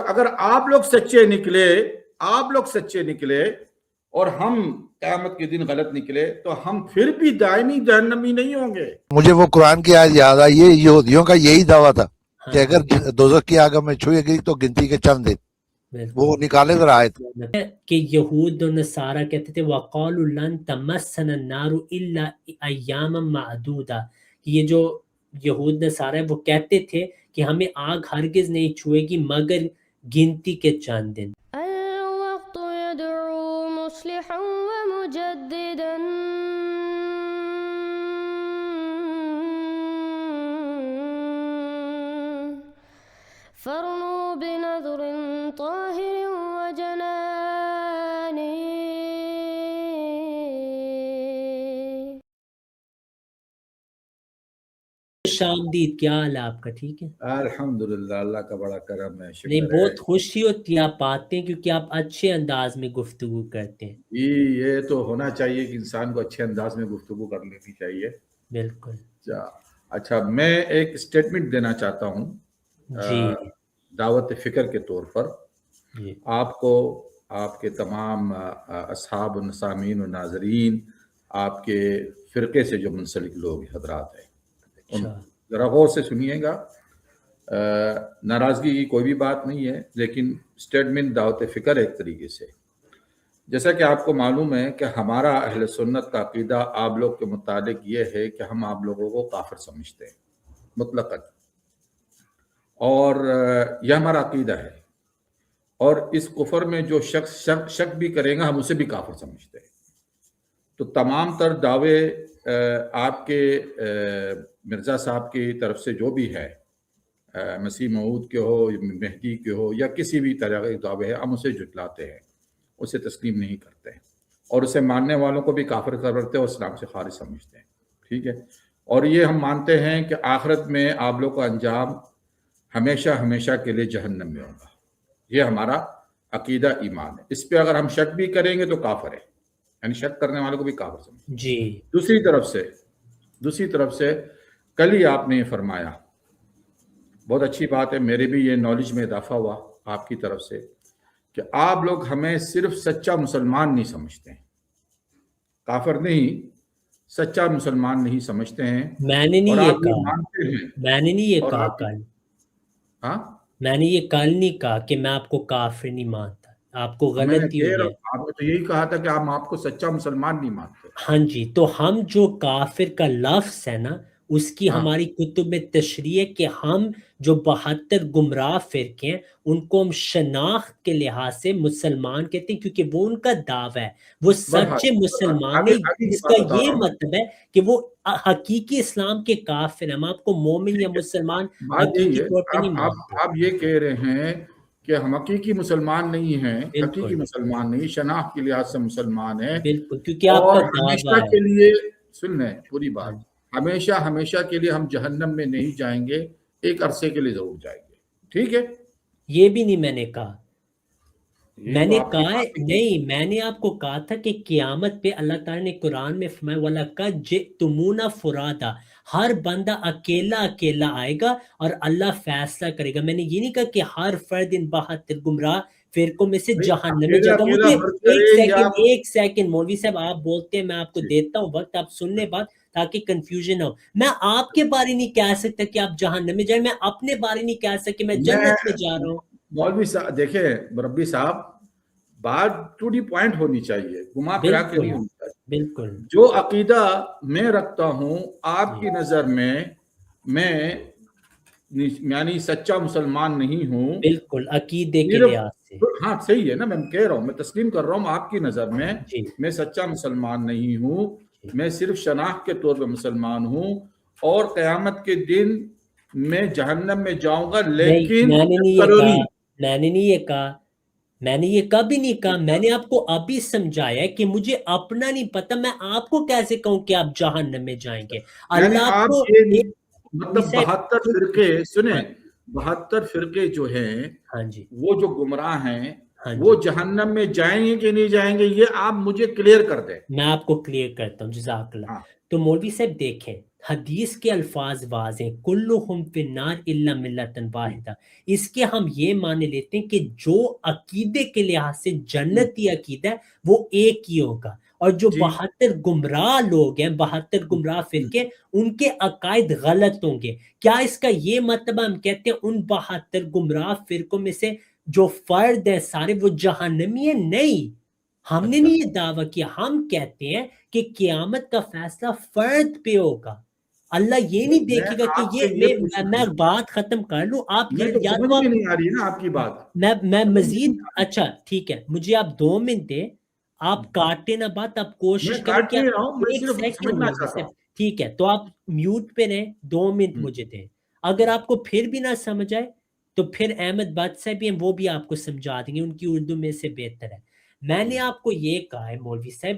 اگر آپ لوگ سچے نکلے اور ہم قیامت کے دن غلط نکلے تو ہم پھر بھی دائمی جہنمی نہیں ہوں گے. مجھے وہ قرآن کی آیت یاد آئی، یہ یہودیوں کا یہی دعویٰ تھا کہ اگر دوزخ کی آگ میں چھوئے گی تو گنتی کے چند دن. وہ نکالے ذرا آیت کہ یہود اور نصارہ کہتے تھے وَقَالُوا لَن تَمَسَّنَا النَّارُ إِلَّا أَيَّامًا مَعْدُودًا، کہ یہ جو یہود نصارہ وہ کہتے تھے کہ ہمیں آگ ہرگز نہیں چھوئے گی مگر گنتی کے چند دن. الوقت يدعو مصلحا ومجددا فرنوا بنظر طاهر وجنان. خوش آمدید، کیا حال ہے آپ کا؟ ٹھیک ہے الحمدللہ، اللہ کا بڑا کرم ہے، شکر نہیں ہے. بہت خوشی ہوتی ہے آپ آتے ہیں کیونکہ آپ اچھے انداز میں گفتگو کرتے ہیں. یہ تو ہونا چاہیے کہ انسان کو اچھے انداز میں گفتگو کر لینی چاہیے. بالکل. اچھا، میں ایک اسٹیٹمنٹ دینا چاہتا ہوں جی دعوت فکر کے طور پر جی آپ کو، آپ کے تمام اصحاب و سامعین و ناظرین، آپ کے فرقے سے جو منسلک لوگ حضرات ہیں، ان ذرا غور سے سنیے گا. ناراضگی کی کوئی بھی بات نہیں ہے، لیکن اسٹیٹمنٹ دعوت فکر ایک طریقے سے، جیسا کہ آپ کو معلوم ہے کہ ہمارا اہل سنت کا عقیدہ آپ لوگ کے متعلق یہ ہے کہ ہم آپ لوگوں کو کافر سمجھتے ہیں مطلقاً، اور یہ ہمارا عقیدہ ہے. اور اس کفر میں جو شخص شک بھی کرے گا ہم اسے بھی کافر سمجھتے ہیں. تو تمام تر دعوے آپ کے مرزا صاحب کی طرف سے جو بھی ہے، مسیح موعود کے ہو، مہدی کے ہو، یا کسی بھی طرح کے دعوے ہیں، ہم اسے جھٹلاتے ہیں، اسے تسلیم نہیں کرتے ہیں، اور اسے ماننے والوں کو بھی کافر کرتے ہیں اور اسلام سے خارج سمجھتے ہیں. ٹھیک ہے. اور یہ ہم مانتے ہیں کہ آخرت میں آپ لوگ کا انجام ہمیشہ ہمیشہ کے لیے جہنم میں ہوگا. یہ ہمارا عقیدہ ایمان ہے. اس پہ اگر ہم شک بھی کریں گے تو کافر ہے، یعنی شک کرنے والوں کو بھی کافر سمجھیں. جی. دوسری طرف سے کل ہی آپ نے یہ فرمایا، بہت اچھی بات ہے، میرے بھی یہ نالج میں اضافہ ہوا آپ کی طرف سے، کہ آپ لوگ ہمیں صرف سچا مسلمان نہیں سمجھتے ہیں، کافر نہیں، سچا مسلمان نہیں سمجھتے ہیں. میں نے نہیں اور یہ آپ یہ کہا، مانتے ہیں. میں نے نہیں یہ اور کہا آپ کل، ہاں میں نے یہ کل نہیں کہا کہ میں آپ کو کافر نہیں مانتا. آپ کو میں نے غلطی ہوئی ہے. آپ نے تو یہی کہا تھا کہ ہم آپ کو سچا مسلمان نہیں مانتے. ہاں جی، تو ہم جو کافر کا لفظ ہے نا، اس کی ہاں. ہماری کتب میں تشریح ہے کہ ہم جو 72 گمراہ فرقے ہیں ان کو ہم شناخت کے لحاظ سے مسلمان کہتے ہیں، کیونکہ وہ ان کا دعویٰ ہے، وہ سچے مسلمان نہیں. آگے اس کا یہ مطلب ہے کہ وہ حقیقی اسلام کے کافر ہیں. ہم آپ کو مومن یا مسلمان بات یہی حقیقی ہے، طور پہ نہیں مانتے. آپ یہ کہہ رہے ہیں کہ ہم حقیقی مسلمان نہیں ہیں، حقیقی بالکل مسلمان نہیں، شناخت کے لحاظ سے مسلمان ہیں، بالکل، کیونکہ آپ اور کا ہمیشہ دعویٰ کے ہے. لیے سن لیں پوری ہاں بات، جی. ہمیشہ کے لیے ہم جہنم میں نہیں جائیں گے، ایک عرصے کے لیے ضرور جائیں گے. ٹھیک ہے. یہ بھی نہیں میں نے کہا. میں تو نے آپ کی کہا بات نہیں، میں نے آپ کو کہا تھا کہ قیامت پہ اللہ تعالیٰ نے قرآن میں فرمایا وَلَقَدْ جِئْتُمُونَا فُرَادًا، ہر بندہ اکیلا اکیلا آئے گا اور اللہ فیصلہ کرے گا. میں نے یہ نہیں کہا کہ ہر فرد ان 72 گمراہ فرقوں میں سے جہنم میں جائے گا. اکیلا مجھے مر کرے یا ایک سیکنڈ مولوی صاحب آپ بولتے ہیں، میں آپ کو دیتا ہوں وقت، آپ سننے بات تاکہ کنفیوژن ہو. میں آپ کے بارے نہیں کہہ سکتا کہ آپ جہنم میں جائیں، میں اپنے بارے نہیں کہہ سکتا کہ میں جنت میں جا رہا ہوں. مولوی صاحب دیکھیں، مربی صاحب، بات ٹو دی پوائنٹ ہونی چاہیے، گما پھرا کے نہیں ہونی چاہیے. بالکل جو عقیدہ میں رکھتا ہوں آپ کی نظر میں یعنی سچا مسلمان نہیں ہوں، بالکل عقیدے کے لحاظ سے. ہاں صحیح ہے نا، میں کہہ رہا ہوں، میں تسلیم کر رہا ہوں، آپ کی نظر میں جی میں سچا مسلمان نہیں ہوں، میں صرف شناخت کے طور پہ مسلمان ہوں، اور قیامت کے دن میں جہنم میں جاؤں گا، لیکن میں نے نہیں یہ کہا، میں نے یہ کبھی نہیں کہا. میں نے آپ کو ابھی سمجھایا کہ مجھے اپنا نہیں پتا، میں آپ کو کیسے کہوں کہ آپ جہنم میں جائیں گے. اللہ آپ کو مطلب 72 فرقے سنیں، 72 فرقے جو ہیں، ہاں جی، وہ جو گمراہ ہیں وہ جہنم میں جائیں گے کہ نہیں جائیں گے، یہ آپ مجھے کلیئر کر دیں. میں آپ کو کلیئر کرتا ہوں. جزاک اللہ. تو مولوی صاحب دیکھیں، حدیث کے الفاظ واضح ہیں، کلہم فی النار الا ملۃ واحدہ، اس کے ہم یہ معنی لیتے ہیں کہ جو عقیدے کے لحاظ سے جنتی عقیدہ ہے وہ ایک ہی ہوگا، اور جو جی 72 گمراہ لوگ ہیں، 72 گمراہ فرقے، ان کے عقائد غلط ہوں گے۔ کیا اس کا یہ مطلب ہم کہتے ہیں ان 72 گمراہ فرقوں میں سے جو فرد ہیں سارے وہ جہنمی ہیں؟ نہیں، ہم نے اچھا نہیں یہ دعویٰ کیا، ہم کہتے ہیں کہ قیامت کا فیصلہ فرد پہ ہوگا، اللہ یہ نہیں میں دیکھے گا کہ آپ سے یہ پوچھنا میں بات ختم کر لوں، آپ میں تو یا سمجھ تو میں آپ نہیں آ رہی ہے نا آپ کی بات، میں سمجھ میں مزید، نہیں آ رہی۔ اچھا ٹھیک ہے، مجھے آپ 2 منٹ دیں، آپ کاٹے نہ بات، آپ میں کوشش کریں کاٹ کہ نہیں رہا ہوں، میں ایک صرف سیکنڈ سمجھنا مولوی چاہتا صاحب، ہوں۔ ٹھیک ہے، تو آپ میوٹ پہ رہیں، 2 منٹ مجھے دیں، اگر آپ کو پھر بھی نہ سمجھ آئے تو پھر احمد بٹ صاحب ہیں، وہ بھی آپ کو سمجھا دیں گے، ان کی اردو میں سے بہتر ہے۔ میں نے آپ کو یہ کہا ہے مولوی صاحب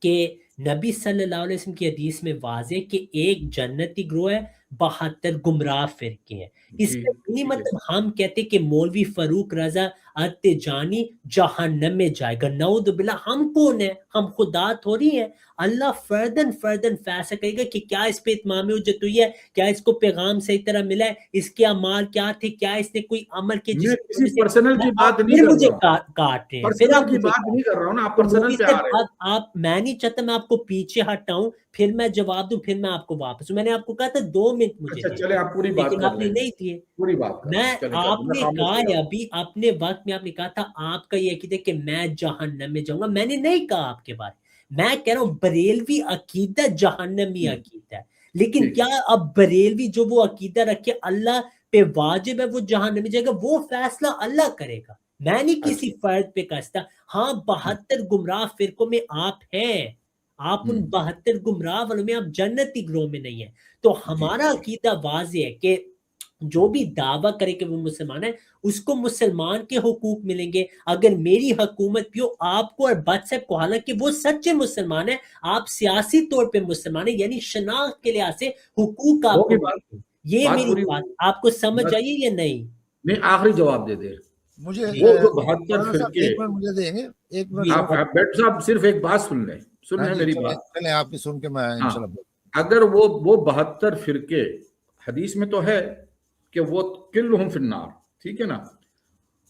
کہ نبی صلی اللہ علیہ وسلم کی حدیث میں واضح کہ ایک جنتی گروہ ہے، 72 گمراہ فرقے ہیں، اس جی کا نہیں ٹھیک ہے، مطلب ہم کہتے کہ مولوی فاروق رضا اتجانی جہنم میں جائے گا، نعوذ باللہ، ہم کون ہیں؟ ہم خدا تھوڑی ہیں، اللہ فردن فیصلہ کرے گا کہ کیا اس پہ اتمام حجت ہوئی ہے، کیا اس کو پیغام صحیح طرح ملا ہے، اس کے اعمال کیا تھے، کیا اس نے کوئی عمل کیا جس میں کی کسی وجہ سے پرسنل کی آپ بات نہیں پھر کر مجھے رہا ہوں، کاٹ رہے ہیں، پھر پرسنل آپ کی مجھے بات کاٹ نہیں کر رہا ہوں نا، آپ تو پرسنل مولوی پہ آ صاحب رہے آپ میں نہیں چاہتا میں آپ کو پیچھے ہٹاؤں پھر میں جواب دوں پھر میں آپ کو واپس، میں نے آپ کو کہا تھا 2 منٹ ہیں۔ مجھے اچھا دیں، چلے آپ پوری بات لیکن کر آپ نے لیں، نہیں دیے۔ پوری بات کر لیں، میں چلے آپ میں نے خاموش کہا ہو ہے جاؤں۔ ابھی اپنے وقت میں آپ نے کہا تھا آپ کا یہ عقیدہ کہ میں جہنم میں جاؤں گا، میں نے نہیں کہا آپ کے بارے میں کہہ رہا ہوں بریلوی عقیدہ جہنمی عقیدہ ہے، لیکن ٹھیک کیا اب بریلوی جو وہ عقیدہ رکھے اللہ پہ واجب ہے وہ جہنم میں جائے گا، وہ فیصلہ اللہ کرے گا، میں نہیں کسی اچھا فرد پہ کستا۔ ہاں 72 گمراہ فرقوں میں آپ ہیں، آپ ان 72 گمراہ والوں میں، آپ جنتی گروہ میں نہیں ہیں، تو جی ہمارا عقیدہ واضح ہے کہ جو بھی دعویٰ کرے کہ وہ مسلمان ہے اس کو مسلمان کے حقوق ملیں گے، اگر میری حکومت بھی ہو آپ کو اور بٹ صاحب کو، حالانکہ وہ سچے مسلمان ہیں، آپ سیاسی طور پہ مسلمان ہیں، یعنی شناخت کے لحاظ سے حقوق آپ کو ہوگی بات، ملیں گے، یہ بات میری پوری بات ہوگی، آپ کو سمجھ بس آئیے یا نہیں؟ نہیں آخری جواب دے دے، مجھے وہ جو 72 مولانا صاحب فرقے، 1 منٹ مجھے دیں گے، 1 منٹ جی صرف۔ آپ بیٹھ صاحب صرف ایک بات سن لیں، سن ہاں لیں جی میری چلیں بات۔ چلیں آپ کی سن کے میں ہاں انشاءاللہ اگر وہ 72 فرقے، حدیث میں تو ہے کہ وہ کلہم فی النار، ٹھیک ہے نا،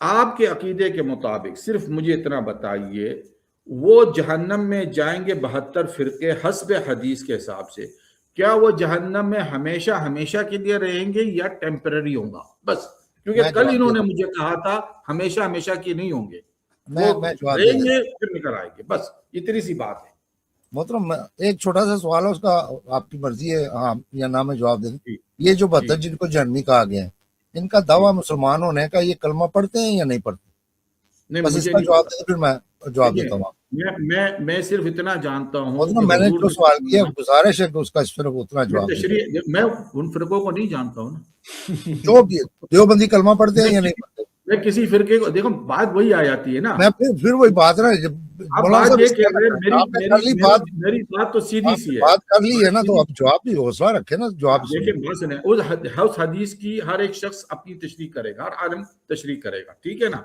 آپ کے عقیدے کے مطابق صرف مجھے اتنا بتائیے وہ جہنم میں جائیں گے 72 فرقے حسب حدیث کے حساب سے، کیا وہ جہنم میں ہمیشہ ہمیشہ کے لیے رہیں گے یا ٹیمپرری ہوں گا؟ بس کیونکہ میں کل جواب انہوں نے دیتا مجھے کہا تھا ہمیشہ ہمیشہ کی نہیں ہوں گے، ہوں، وہ میں جواب دے رہیں دیتا گے ہوں۔ پھر نکل آئیں گے، بس اتنی سی بات ہے۔ محترم ایک چھوٹا سا سوال ہے، اس کا آپ کی مرضی ہے ہاں یا نہ میں جواب دے دوں۔ جی یہ جو جی 72 جن کو جہنمی کہا گیا ہے، ان کا جی دعویٰ مسلمان ہونے کا یہ کلمہ پڑھتے ہیں یا نہیں پڑھتے؟ نہیں بس اس مجھے کا نہیں جواب پتا، دے دیں پھر میں جواب دیتا دیکھیے ہوں۔ میں صرف اتنا جانتا ہوں کہ محترم میں نے حضور جو نے سوال کیا فرمایا، گزارش ہے کہ اس کا صرف اتنا میں جواب دے دیں۔ تشریح میں ان فرقوں کو نہیں جانتا ہوں نا، جو بھی دیوبندی کلمہ پڑھتے ہیں میں یا نہیں کسی پڑھتے؟ میں کسی فرقے کو، دیکھو بات وہی آ جاتی ہے نا، میں پھر وہی بات ہے نا، جب اب مولانا بات صاحب یہ اس کہ طرح کریں، آپ نے کر لی بات، میری بات تو سیدھی آپ نے سی ہے، بات کر لی ہے بات نا، تو سیدھی آپ جواب بھی حوصلہ رکھے نا، جواب سنیں۔ دیکھیں بات سنیں، اس حدیث کی ہر ایک شخص اپنی تشریح کرے گا، ہر عالم تشریح کرے گا، ٹھیک ہے نا،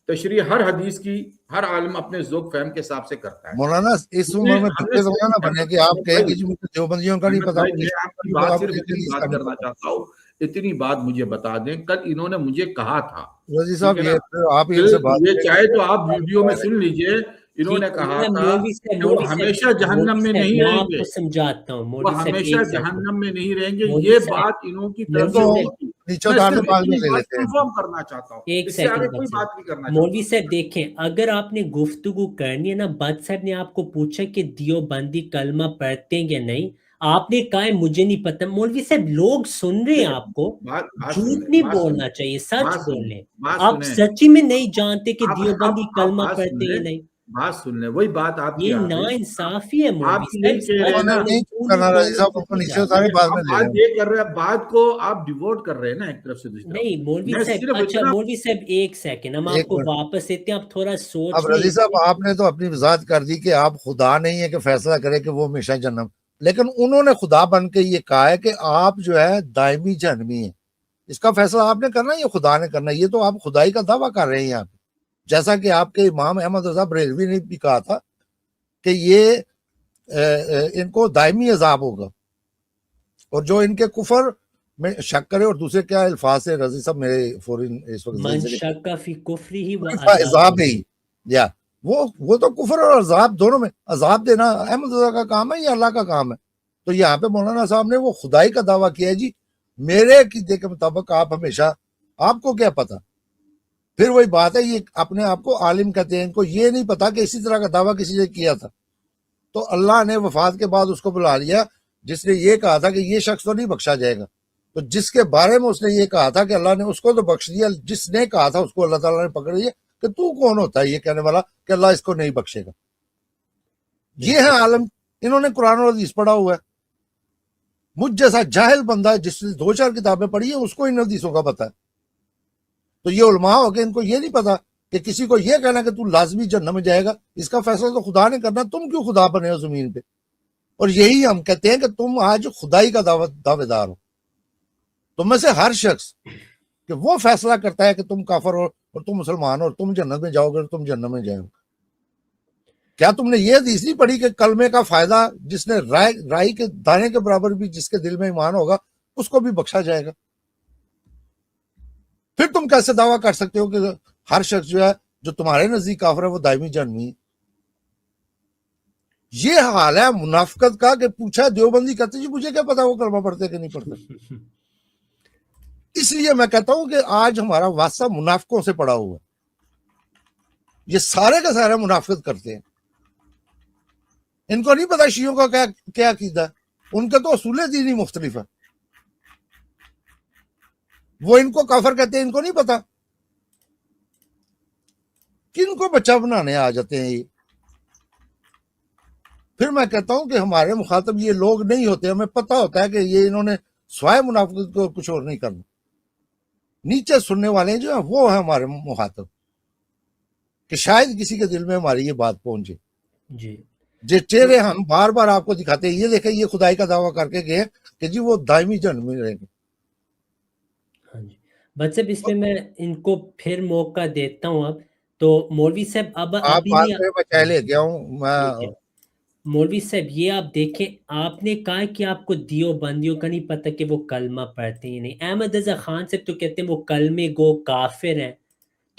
تشریح ہر حدیث کی ہر عالم اپنے ذوق فہم کے حساب سے کرتا ہے۔ مولانا اس عمر میں ہم پھر نے زمانہ صرف بنے کہ آپ کہیں کہ بھائی، جی مجھے دیوبندیوں کا نہیں احمد پتا، بھائی مجھے میں آپ شیعہ کا کی نہیں پتا، بات صرف مجھے اتنی حدیث کا بات نہیں کرنا پتا۔ چاہتا ہوں، اتنی بات مجھے بتا دیں، کل انہوں نے مجھے کہا تھا، رضی ٹھیک صاحب ہے نا، یہ پھر آپ ہی ان پھر سے بات یہ کریں چاہے تو آپ گے۔ ویڈیو میں سن لیجئے، انہوں ٹھیک نے ہے، کہا میں تھا مولوی کہ وہ ہمیشہ صاحب جہنم میں نہیں میں رہیں آپ گے، کو سمجھاتا ہوں، وہ مولوی صاحب ہمیشہ ایک سیکنڈ، جہنم میں نہیں رہیں گے، مولوی یہ صاحب بات انہوں کی یہ طرف تو سے مولوی نہیں صاحب تھی، نیچو میں دار صرف بعد میں اتنی لے بات لیتے ہیں۔ کنفرم کرنا چاہتا ہوں، ایک اس سے آگے سیکنڈ کوئی بس بات نہیں کرنا مولوی چاہتا۔ صاحب دیکھیں، اگر آپ نے گفتگو کرنی ہے نا، بٹ صاحب نے آپ کو پوچھا کہ دیوبندی کلمہ پڑھتے ہیں یا نہیں، آپ نے کہا ہے مجھے نہیں پتہ، مولوی صاحب لوگ سن رہے ہیں دیکھیں آپ کو، بات سن جھوٹ لیں، نہیں بات سن بولنا لیں، چاہیے، سچ بات سن لیں، بولیں، بات آپ سنیں، سچی میں نہیں جانتے کہ دیوبندی آپ کلمہ بات سن پڑھتے ہیں لیں، یا نہیں، بات سن لیں، وہی بات آپ کی یہ آ نا گئی، انصافی ہے آپ مولوی یہی صاحب، کہہ رہے سچ ہیں نا، انہوں نے بولیں، نہیں جھوٹ کرنا نہیں رضی بولنا صاحب، ان کو کسی نیچے کا۔ سارے بعد ہم میں لے بات لیں۔ یہ کر رہے ہیں، بات کو آپ ڈیووٹ کر رہے ہیں نا ایک طرف سے دوسری طرف، نہیں مولوی میں صاحب، صرف اچھا اتنا، مولوی صاحب ایک سیکنڈ، ہم آپ ایک کو منٹ، واپس دیتے ہیں، آپ تھوڑا اب سوچ لیں رضی اس صاحب پہ۔ آپ نے تو اپنی وضاحت کر دی کہ آپ خدا نہیں ہے کہ فیصلہ کرے کہ وہ ہمیشہ جہنم، لیکن انہوں نے خدا بن کے یہ کہا ہے کہ آپ جو ہے دائمی جہنمی ہیں، اس کا فیصلہ آپ نے کرنا ہے یا خدا نے کرنا ہے؟ یہ تو آپ خدائی کا دعویٰ کر رہے ہیں یہاں پہ، جیسا کہ آپ کے امام احمد رضا بریلوی نے بھی کہا تھا کہ یہ ان کو دائمی عذاب ہوگا۔ اور جو ان کے کفر میں شک کرے، اور دوسرے کیا الفاظ ہے رضی صاحب میرے فورین اس وقت من شک فی کفری و عذاب ہی، یا وہ تو کفر اور عذاب دونوں میں، عذاب دینا احمد رضا کا کام ہے یا اللہ کا کام ہے؟ تو یہاں پہ مولانا صاحب نے وہ خدائی کا دعویٰ کیا ہے جی میرے عقیدے کے مطابق آپ ہمیشہ، آپ کو کیا پتا؟ پھر وہی بات ہے، یہ اپنے آپ کو عالم کہتے ہیں، ان کو یہ نہیں پتا کہ اسی طرح کا دعویٰ کسی نے کیا تھا، تو اللہ نے وفات کے بعد اس کو بلا لیا جس نے یہ کہا تھا کہ یہ شخص تو نہیں بخشا جائے گا، تو جس کے بارے میں اس نے یہ کہا تھا کہ اللہ نے اس کو تو بخش دیا، جس نے کہا تھا اس کو اللہ تعالیٰ نے پکڑ لیا کہ تو کون ہوتا ہے یہ کہنے والا کہ اللہ اس کو نہیں بخشے گا؟ یہ ہے عالم، انہوں نے قرآن اور حدیث پڑھا ہوا ہے۔ مجھ جیسا جاہل بندہ جس نے 2-4 کتابیں پڑھی ہیں اس کو ان حدیثوں کا پتہ ہے، تو یہ علماء ہو کے ان کو یہ نہیں پتا کہ کسی کو یہ کہنا کہ تو لازمی جنت میں جائے گا، اس کا فیصلہ تو خدا نے کرنا، تم کیوں خدا بنے ہو زمین پہ؟ اور یہی ہم کہتے ہیں کہ تم آج خدائی کا دعوے دار ہو، تم میں سے ہر شخص کہ وہ فیصلہ کرتا ہے کہ تم کافر ہو اور تم مسلمان ہو اور تم جنت میں جاؤ گے اور تم جنت میں جاؤ گے۔ کیا تم نے یہ حدیث نہیں پڑھی کہ کلمے کا فائدہ جس نے رائی کے دانے کے برابر بھی جس کے دل میں ایمان ہوگا اس کو بھی بخشا جائے گا؟ پھر تم کیسے دعویٰ کر سکتے ہو کہ ہر شخص جو ہے جو تمہارے نزدیک کافر ہے وہ دائمی جہنمی ہے؟ یہ حال ہے منافقت کا کہ پوچھا دیوبندی کہتے جی مجھے کیا پتا وہ کلمہ پڑھتے کہ نہیں پڑھتے۔ اس لیے میں کہتا ہوں کہ آج ہمارا واسطہ منافقوں سے پڑا ہوا ہے، یہ سارے کا سارے منافقت کرتے ہیں، ان کو نہیں پتا شیعوں کا کیا عقیدہ ہے، ان کے تو اصول دینی مختلف ہے، وہ ان کو کافر کہتے ہیں، ان کو نہیں پتا، کن کو بچہ بنانے آ جاتے ہیں یہ۔ پھر میں کہتا ہوں کہ ہمارے مخاطب یہ لوگ نہیں ہوتے، ہمیں پتہ ہوتا ہے کہ یہ انہوں نے سوائے منافقت کو کچھ اور نہیں کرنا، نیچے سننے والے جو ہیں وہ ہیں ہمارے مخاطب، کہ شاید کسی کے دل میں ہماری یہ بات پہنچے۔ جی جو چہرے ہم بار بار آپ کو دکھاتے ہیں، یہ دیکھیں یہ خدائی کا دعویٰ کر کے گئے کہ جی وہ دائمی جنت میں رہیں گے۔ ہاں جی بس صاحب اس میں میں ان کو پھر موقع دیتا ہوں اب تو مولوی صاحب اب آپ ابھی بات نہیں کریں، میں چائے لے گیا ہوں ٹھیک ہے میں۔ مولوی صاحب یہ آپ دیکھیں، آپ نے کہا کہ آپ کو دیو بندیوں کا نہیں پتہ کہ وہ کلمہ پڑھتے ہیں نہیں، احمد رضا خان صاحب تو کہتے ہیں وہ کلمے گو کافر ہیں،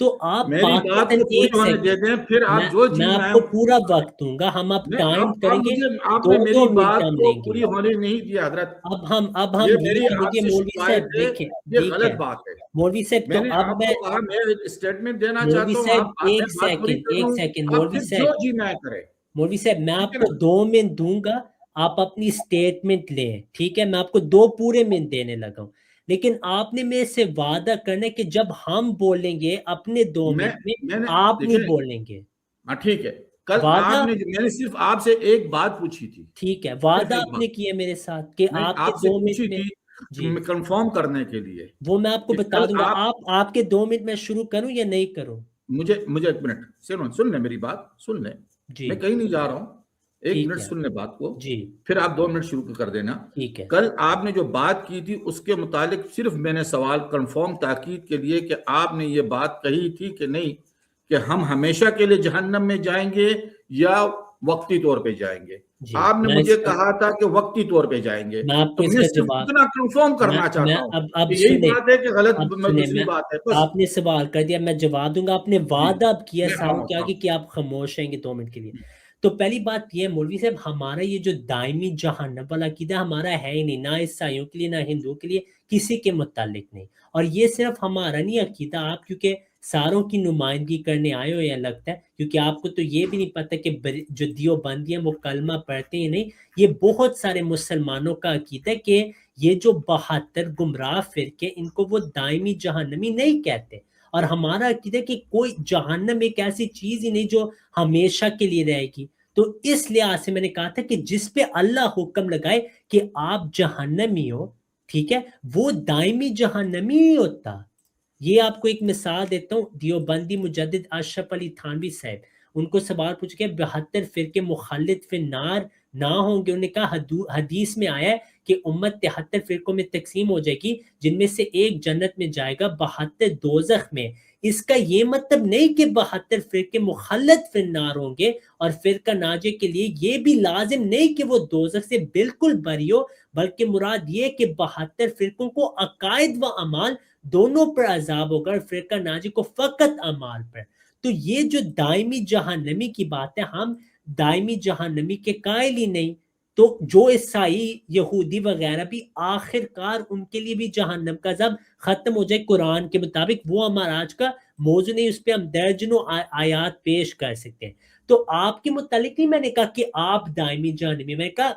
تو آپ میری بات کو پوری ایک ہونے دے دیں، پھر آپ جو میں چیز آپ کو پورا وقت دوں گا، ہم اب ٹائم کریں گے، آپ دو نے میری منٹ بات ہم کو لیں گے۔ پوری ہونے نہیں دیا حضرت، اب ہم یہ یہ میری آپ دیکھیے سے مولوی شکایت صاحب ہے، دیکھیں یہ ٹھیک غلط ہے بات ہے۔ مولوی صاحب میں تو نے اب آپ میں کو کہا میں اسٹیٹمنٹ دینا مولوی چاہتا ہوں، صاحب آپ ایک بات پوری کر لوں، سیکنڈ آپ مولوی پھر صاحب جو جی میں کرے۔ مولوی صاحب میں ٹھیک آپ ہے کو نا؟ 2 منٹ دوں گا، آپ اپنی سٹیٹمنٹ لیں، ٹھیک ہے، میں آپ کو 2 پورے منٹ دینے لگا ہوں، لیکن آپ نے میرے سے وعدہ کرنا ہے کہ جب ہم بولیں گے اپنے 2 منٹ میں میں نے آپ نہیں دیکھیں، بولیں گے، ہاں ٹھیک ہے، کل وعدہ میں نے صرف آپ سے ایک بات پوچھی تھی، ٹھیک ہے، صرف وعدہ ایک آپ بات، نے کیا میرے ساتھ کہ نہیں آپ کے آپ سے 2 منٹ پوچھی میں تھی جی کنفرم کرنے کے لیے وہ میں آپ کو کہ بتا کل دوں گا، آپ کے 2 منٹ میں شروع کروں یا نہیں کروں؟ مجھے 1 منٹ سن لیں میری بات، سن لیں، جی میں کہیں نہیں جا رہا ہوں، 1 ٹھیک منٹ ہے سن لیں بات کو، جی پھر آپ 2 منٹ شروع کر دینا۔ ٹھیک ہے کل آپ نے جو بات کی تھی اس کے متعلق صرف میں نے سوال کنفرم تاکید کے لیے کہ آپ نے یہ بات کہی تھی کہ نہیں کہ ہم ہمیشہ کے لیے جہنم میں جائیں گے یا وقتی طور پہ جائیں گے، جی آپ نے میں مجھے اس کا کہا تھا کہ وقتی طور پہ جائیں گے، میں آپ کو تو اس میں کا صرف جواب اتنا کنفرم کرنا میں چاہتا ہوں اب کہ یہی سنیں بات ہے کہ غلط اب سنیں دوسری میں بات ہے، بس آپ نے سوال کر دیا، میں جواب دوں گا، آپ نے جی وعدہ اب کیا میں ساروں کے آگے کہ آپ خاموش رہیں گے 2 منٹ کے لیے۔ تو پہلی بات یہ ہے مولوی صاحب، ہمارا یہ جو دائمی جہنم والا عقیدہ ہمارا ہے ہی نہیں، نہ عیسائیوں کے لیے نہ ہندوؤں کے لیے، کسی کے متعلق نہیں، اور یہ صرف ہمارا نہیں عقیدہ، آپ کیونکہ ساروں کی نمائندگی کرنے آئے ہو یا لگتا ہے، کیونکہ آپ کو تو یہ بھی نہیں پتہ کہ جو دیوبندی ہیں وہ کلمہ پڑھتے ہیں نہیں، یہ بہت سارے مسلمانوں کا عقیدہ ہے کہ یہ جو 72 گمراہ فرقے ان کو وہ دائمی جہنمی نہیں کہتے، اور ہمارا عقیدہ کہ کوئی جہنم ایک ایسی چیز ہی نہیں جو ہمیشہ کے لیے رہے گی۔ تو اس لحاظ سے میں نے کہا تھا کہ جس پہ اللہ حکم لگائے کہ آپ جہنمی ہو، ٹھیک ہے، وہ دائمی جہنمی ہی ہوتا۔ یہ آپ کو ایک مثال دیتا ہوں، دیوبندی مجدد اشرف علی تھانوی صاحب، ان کو سوال پوچھ کے 72 فرقے مخلد فی النار نہ ہوں گے، انہوں نے کہا حدیث میں آیا ہے کہ امت 73 فرقوں میں تقسیم ہو جائے گی، جن میں سے ایک جنت میں جائے گا، 72 دوزخ میں، اس کا یہ مطلب نہیں کہ 72 فرقے مخلد فی النار ہوں گے، اور فرقہ ناجے کے لیے یہ بھی لازم نہیں کہ وہ دوزخ سے بالکل بری ہو، بلکہ مراد یہ کہ 72 فرقوں کو عقائد و اعمال دونوں پر عذاب ہوگا، اور فرقہ ناجی کو فقط اعمال پر۔ تو یہ جو دائمی جہنمی کی بات ہے، ہم دائمی جہنمی کے قائل ہی نہیں، تو جو عیسائی یہودی وغیرہ بھی آخر کار ان کے لیے بھی جہنم کا عذاب ختم ہو جائے قرآن کے مطابق، وہ ہمارا آج کا موضوع نہیں، اس پہ ہم درجنوں آیات پیش کر سکتے ہیں۔ تو آپ کے متعلق نہیں میں نے کہا کہ آپ دائمی جہنمی، میں نے کہا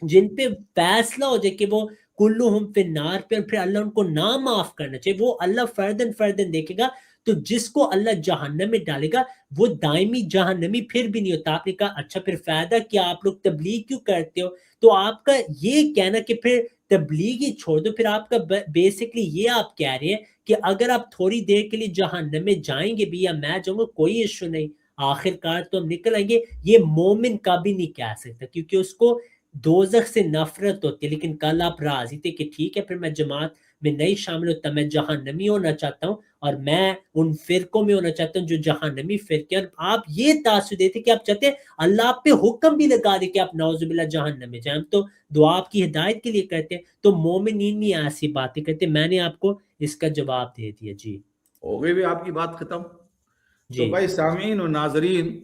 جن پہ فیصلہ ہو جائے کہ وہ کلہم فی النار پہ، اور پھر اللہ ان کو نہ معاف کرنا چاہیے، وہ اللہ فردن فردن دیکھے گا، تو جس کو اللہ جہنم میں ڈالے گا وہ دائمی جہنمی پھر بھی نہیں ہوتا۔ آپ نے کہا اچھا پھر فائدہ کیا، آپ لوگ تبلیغ کیوں کرتے ہو؟ تو آپ کا یہ کہنا کہ پھر تبلیغ ہی چھوڑ دو، پھر آپ کا بیسکلی یہ آپ کہہ رہے ہیں کہ اگر آپ تھوڑی دیر کے لیے جہنم میں جائیں گے بھی یا میں جاؤں گا کوئی ایشو نہیں، آخر کار تو ہم نکل آئیں گے، یہ مومن کبھی نہیں کہہ سکتا، کیونکہ اس کو دوزخ سے نفرت ہوتی ہے۔ لیکن کل آپ راضی تھے کہ ٹھیک ہے پھر میں جماعت میں نہیں شامل ہوتا، میں جہنمی ہونا چاہتا ہوں، اور میں ان فرقوں میں ہونا چاہتا ہوں جو جہنمی فرقے، اور آپ یہ تاثر دیتے کہ آپ چاہتے ہیں اللہ آپ پہ حکم بھی لگا دے کہ آپ نعوذ باللہ جہنم میں جائیں، ہم تو دعا آپ کی ہدایت کے لیے کرتے ہیں، تو مومنین نہیں ایسی باتیں کرتے۔ میں نے آپ کو اس کا جواب دے دیا۔ جی ہو گئی بھی آپ کی بات ختم؟ جی تو بھائی سامعین و ناظرین،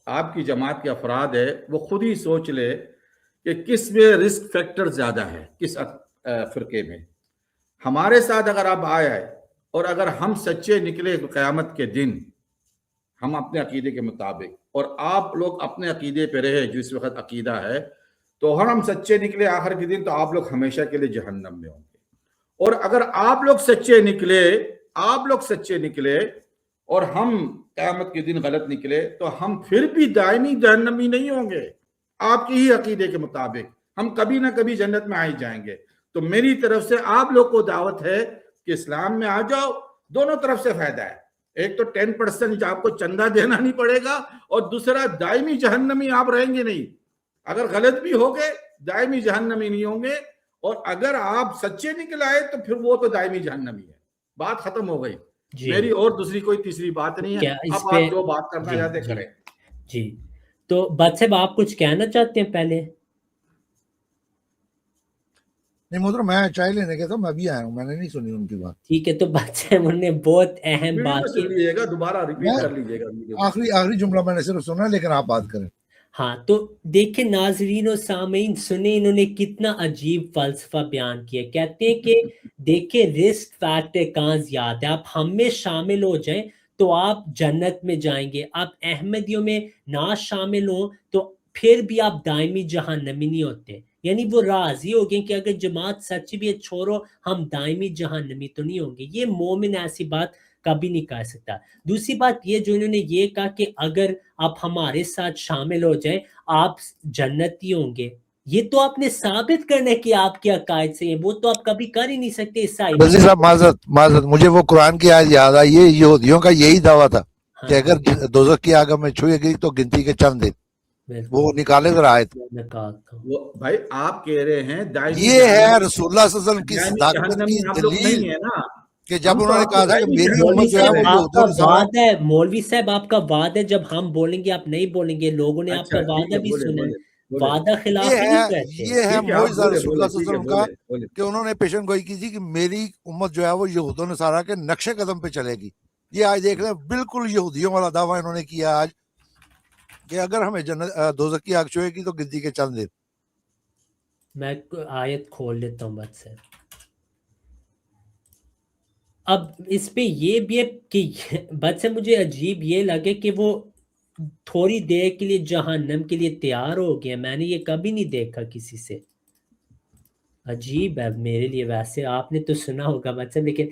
آپ کی جماعت کے افراد ہے وہ خود ہی سوچ لے کہ کس میں رسک فیکٹر زیادہ ہے، کس فرقے میں۔ ہمارے ساتھ اگر آپ آئے اور اگر ہم سچے نکلے قیامت کے دن ہم اپنے عقیدے کے مطابق، اور آپ لوگ اپنے عقیدے پہ رہے جو اس وقت عقیدہ ہے، تو ہم سچے نکلے آخر کے دن تو آپ لوگ ہمیشہ کے لیے جہنم میں ہوں گے۔ اور اگر آپ لوگ سچے نکلے اور ہم قیامت کے دن غلط نکلے تو ہم پھر بھی دائمی جہنمی نہیں ہوں گے، آپ کی ہی عقیدے کے مطابق ہم کبھی نہ کبھی جنت میں آئی جائیں گے۔ تو میری طرف سے آپ لوگ کو دعوت ہے کہ اسلام میں آ جاؤ، دونوں طرف سے فائدہ ہے، ایک تو 10% آپ کو چندہ دینا نہیں پڑے گا، اور دوسرا دائمی جہنمی آپ رہیں گے نہیں، اگر غلط بھی ہو گئے دائمی جہنمی نہیں ہوں گے، اور اگر آپ سچے نکل آئے تو پھر وہ تو دائمی جہنمی ہے۔ بات ختم ہو گئی، میری اور دوسری کوئی تیسری بات نہیں ہے، اب آپ جو بات کرنا چاہتے کریں۔ جی تو بات صاحب آپ کچھ کہنا چاہتے ہیں پہلے؟ نہیں محترم، میں چائے لینے گیا تھا، میں ابھی آیا ہوں، میں نے نہیں سنی ان کی بات۔ ٹھیک ہے، تو بات صاحب انہوں نے بہت اہم بات سن لیجیے گا، دوبارہ ریپیٹ کر لیجیے گا۔ آخری جملہ میں نے صرف سنا، لیکن آپ بات کریں۔ ہاں تو دیکھیں ناظرین و سامعین، سنیں انہوں نے کتنا عجیب فلسفہ بیان کیا۔ کہتے ہیں کہ دیکھیں رسک فیکٹر کہاں زیادہ ہے، آپ ہم میں شامل ہو جائیں تو آپ جنت میں جائیں گے، آپ احمدیوں میں نہ شامل ہوں تو پھر بھی آپ دائمی جہنمی نہیں ہوتے، یعنی وہ راضی ہو گئے کہ اگر جماعت سچ بھی ہے چھوڑو ہم دائمی جہنمی تو نہیں ہوں گے۔ یہ مومن ایسی بات کبھی نہیں کہہ سکتا۔ دوسری بات یہ جو انہوں نے یہ کہا کہ اگر آپ ہمارے ساتھ شامل ہو جائیں آپ جنتی ہوں گے، یہ تو آپ نے ثابت کرنا ہے کہ آپ کے عقائد سے ہیں، وہ تو آپ کبھی کر ہی نہیں سکتے۔ نذیر صاحب معذرت، مجھے وہ قرآن کی آیت یاد آئی، یہ یہودیوں کا یہی دعویٰ تھا کہ اگر دوزخ کی آگ میں چھوئے گی تو گنتی کے چند دن، وہ نکالے ذرا آیت۔ بھائی آپ کہہ رہے ہیں یہ ہے رسول اللہ صلی اللہ علیہ وسلم کی صداقت کی دلیل کہ جب انہوں نے کہا تھا کہ میری امت جو ہے وہ مولوی صاحب آپ کا وعدہ ہے جب ہم بولیں گے آپ نہیں بولیں گے، لوگوں نے آپ کا وعدہ بھی سنا ہے، وعدہ خلاف نہیں کرتے۔ یہ ہے معجزہ رسول اللہ صلی اللہ علیہ وسلم کا کہ انہوں نے پیشن گوئی کی تھی کہ میری امت جو ہے وہ یہود و نصارہ کے نقش قدم پہ چلے گی۔ یہ آج دیکھ لیں بالکل یہودیوں والا دعویٰ انہوں نے کیا آج کہ اگر ہمیں دوزخ کی آگ چھوئے گی تو گنتی کے چند دن۔ میں آیت کھول لیتا ہوں بات سے۔ اب اس پہ یہ بھی ہے کہ بات سے مجھے عجیب یہ لگے کہ وہ تھوڑی دیر کے لیے جہنم کے لیے تیار ہو گیا، میں نے یہ کبھی نہیں دیکھا کسی سے، عجیب ہے میرے لیے۔ ویسے آپ نے تو سنا ہوگا بات سے، لیکن